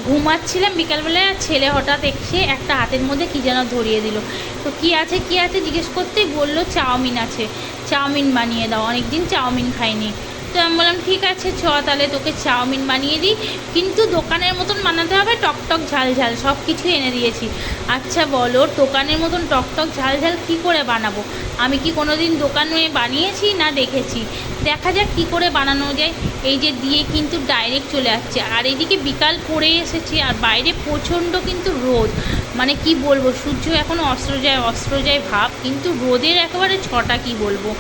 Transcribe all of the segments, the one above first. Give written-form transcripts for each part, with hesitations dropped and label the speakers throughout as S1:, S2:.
S1: ঘুমাচ্ছিলাম বিকালবেলায়, আর ছেলে হঠাৎ এসে একটা হাতের মধ্যে কী যেন ধরিয়ে দিল। তো কী আছে কী আছে জিজ্ঞেস করতেই বললো চাউমিন আছে, চাউমিন বানিয়ে দাও, অনেক দিন চাউমিন খাইনি। তো আমি বললাম ঠিক আছে চ তাহলে তোকে চাউমিন বানিয়ে দিই, কিন্তু দোকানের মতন বানাতে হবে, টকটক ঝাল ঝাল, সব কিছু এনে দিয়েছি। আচ্ছা বলো দোকানের মতন টকটক ঝাল ঝাল কী করে বানাবো? আমি কি কোনো দিন দোকানে বানিয়েছি না দেখেছি? দেখা যাক কী করে বানানো যায়। এই যে দিয়ে কিন্তু ডাইরেক্ট চলে আসছে, আর এদিকে বিকাল পড়ে এসেছে, আর বাইরে প্রচণ্ড কিন্তু রোদ, মানে কি বলবো, সূর্য এখন অস্ত্র যায় ভাব, কিন্তু রোদের একেবারে ছটা কি বলবো।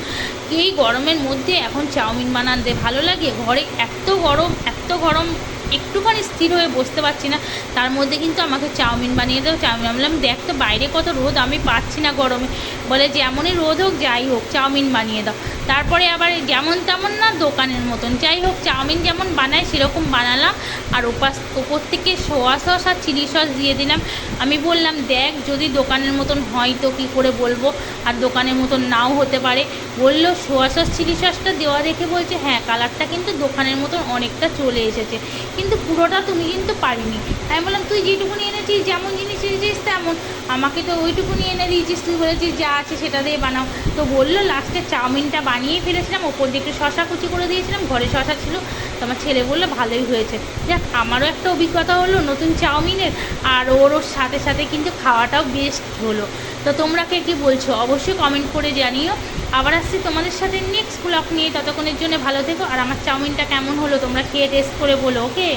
S1: এই গরমের মধ্যে এখন চাউমিন বানাতে ভালো লাগে? ঘরে এত গরম এত গরম, একটুখানি স্থির হয়ে বসতে পারছি না, তার মধ্যে কিন্তু আমাকে চাউমিন বানিয়ে দাও চাউমিন। আমি বললাম দেখ তো বাইরে কত রোদ, আমি পাচ্ছি না গরমে। বলে যেমনই রোদ হোক যাই হোক চাউমিন বানিয়ে দাও। তারপরে আবার যেমন তেমন না, দোকানের মতন, যাই হোক চাউমিন যেমন বানায় সেরকম বানালাম, আর ওপর থেকে সোয়া সস আর চিলি সস দিয়ে দিলাম। আমি বললাম দেখ যদি দোকানের মতন হয় তো কী করে বলবো, আর দোকানের মতন নাও হতে পারে। বললো সোয়া সস চিলি সসটা দেওয়া দেখে বলছে হ্যাঁ কালারটা কিন্তু দোকানের মতন অনেকটা চলে এসেছে, কিন্তু পুরোটা তুমি কিন্তু পারিনি। আমি বললাম তুই যেটুকুনি এনেছিস, যেমন জিনিস এনেছিস তেমন, আমাকে তো ওইটুকুনি এনে দিয়েছিস, তুই বলেছিস যা আছে সেটা দিয়ে বানাও। তো বললো লাস্টে চাউমিনটা বানিয়েই ফেলেছিলাম, ওপর দিয়ে একটু শশা কুচি করে দিয়েছিলাম, ঘরে শশা ছিল। তো আমার ছেলে বললো ভালোই হয়েছে। যাক আমারও একটা অভিজ্ঞতা হলো নতুন চাউমিনের, আর ওর সাথে সাথে কিন্তু খাওয়াটাও বেস্ট হলো। তো তোমরা কে কী বলছো অবশ্যই কমেন্ট করে জানিও। আবার আসছি তোমাদের সাথে নেক্সট ব্লগ নিয়ে, ততক্ষণের জন্য ভালো থেকো, আর আমার চাউমিনটা কেমন হলো তোমরা খেয়ে টেস্ট করে বলো, ওকে।